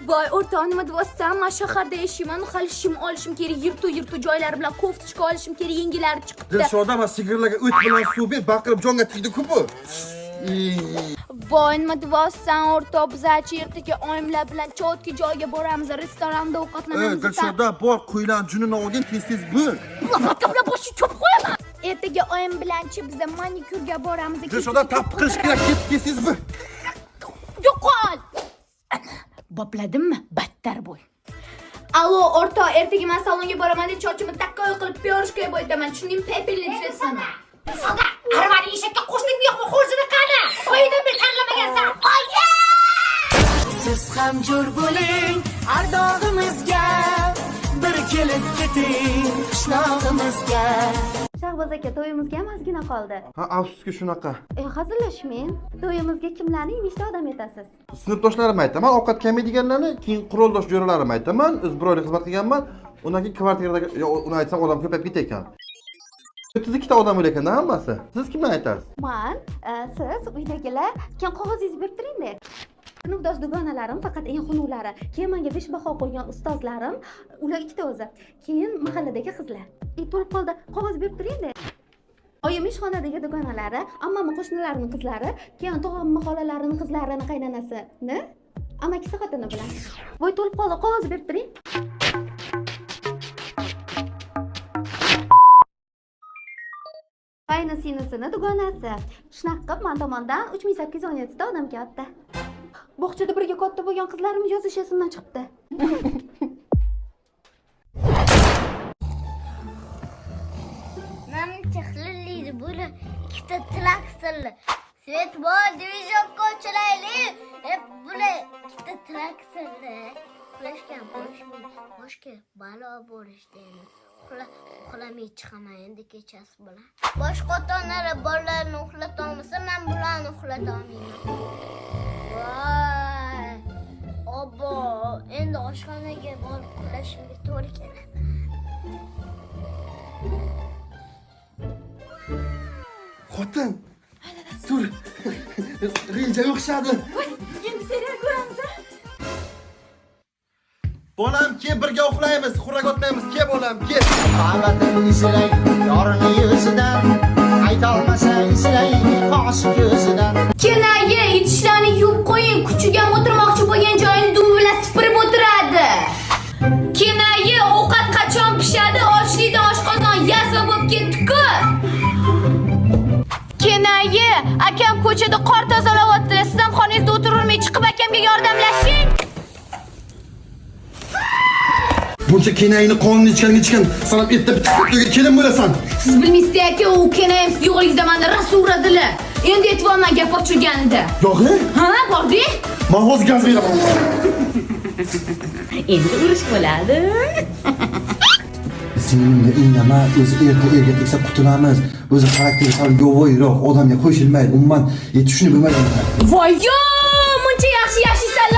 Voy, o'rtoq, nima deyapsan? Men shaharda yashayman, hali shim olishim kerak, yirtu joylar bilan koftishka olishim kerak, yengilari chiqibdi. Dilshoda men sigirlarga o't bilan suv ber, baqirib jonga tegdi-ku bu. Voy, nima deyapsan, o'rtoq? Biz achi ertaga oyimlar bilan chotki joyga boramiz, restoranda ovqatlanamiz. Dilshoda bor, qo'ylan junini olgin, tez-tez bil. Faqat bilan boshni chopib qo'yaman. Ertaga oyim bilanchi biz manikyurga boramiz. Dilshoda tap qilish kerak, tez-tez bil. Yo'qol. Bopladimmi? Battar bo'l. Allo, o'rtoq, ertaga men salonga boraman deb sochimni takkoy qilib pyorishga bo'ytaman. Tushundingmi? Pepelni desam. Soda, arvani eshakka qo'shdik yo'qmi? Xo'jini qani? Qo'yidan bir tanlamagansan. Oye! Siz ham jo'r bo'ling ardog'imizga, bir kelib keting qishlog'imizga. Shahboz aka, to'yimizga ham ozgina qoldi. Ha, afsuski shunaqa. Hazillashmang. To'yimizga kimlarning nechta odam etasiz? Sinfdoshlarim aytaman, ovqat kamaydiganlarni, keyin quroldosh jo'ralarim aytaman. O'z bir oylik xizmat qilganman. Undan keyin kvartirada uni aytsam odam ko'payib ketdi ekan. 32 ta odam bo'lar ekan hammasi. Siz kimni aytasiz? Men, siz uydagilar, keyin qog'ozingizni berib turing-da. Sinfdosh dugonalarim faqat eng xunuvlari. Keyin menga besh baho qo'ygan ustozlarim, ular ikkita o'zi. Keyin mahalladagi qizlar. To'lib qoldi, qog'oz berib turing-da. Oyim ishxonadagi dugonalari, ammam qo'shnilarining qizlari, keyin tog'am xolalarining qizlarining qaynonasini, amakisi xotini bilan. Voy, to'lib qoldi, qog'oz berib turing. Qaynisinisini dugonasi. Shunaqa qilib men tomondan 3817 ta odam keldi. Bog'chada birga katta bo'lgan qizlarim yozish esimdan chiqdi. Menimcha xillaydi bular ikkita traktorli. Svetbol divizion ko'chilaylik. Bular ikkita traktorli. Qulashgan boshqa balo bo'lishdi. Uxlamay chiqaman endi kechasi bilan. Boshqa ota-onalar bolalarni uxlatolmasa, men bularni uxlatolmayman. Voy! Obbo, endi oshxonaga borib uxlashimga to'g'ri keladi. Xotin. Tur. Reja o'xshadi. Voy, endi serial ko'ramiz. Bolam, ke birga uxlaymiz, xurrak otmaymiz. Ke bolam, ke. Qavatini izlay, yorini yuzidan, aytolmasa izlay, qoshi ko'zidan. Kenayi, idishlarni yuvib qo'ying, kuchiga o'tirmoqchi bo'lgan joyini dum bilan supurib o'tiradi. Kenayi, ovqat qachon pishadi? Ochlikdan oshqozon yazva bo'lib ketdi-ku. Kenayi, akam ko'chada qor tozalayapti. Siz ham xonangizda o'tirmay chiqib akamga yordamlashing. Buncha kenayni qonini ichgan, sanab erta bitta kelin bo'lasan. Siz bilmaysiz aka, u kenayim siz yo'g'ingizda meni rosa uradilar. Endi aytibman gap ochilganida. Yo'g'i? Ha, bordi? Men hozir gaz beraman. Endi urush bo'ladi. Singlingga indama, o'zi erta erga tegsa qutulamiz. O'zi xarakteri sal yo'g'iyroq, odamga qo'shilmaydi. Umuman yetishini bilmaydi. Voy, muncha yaxshi yashaysan,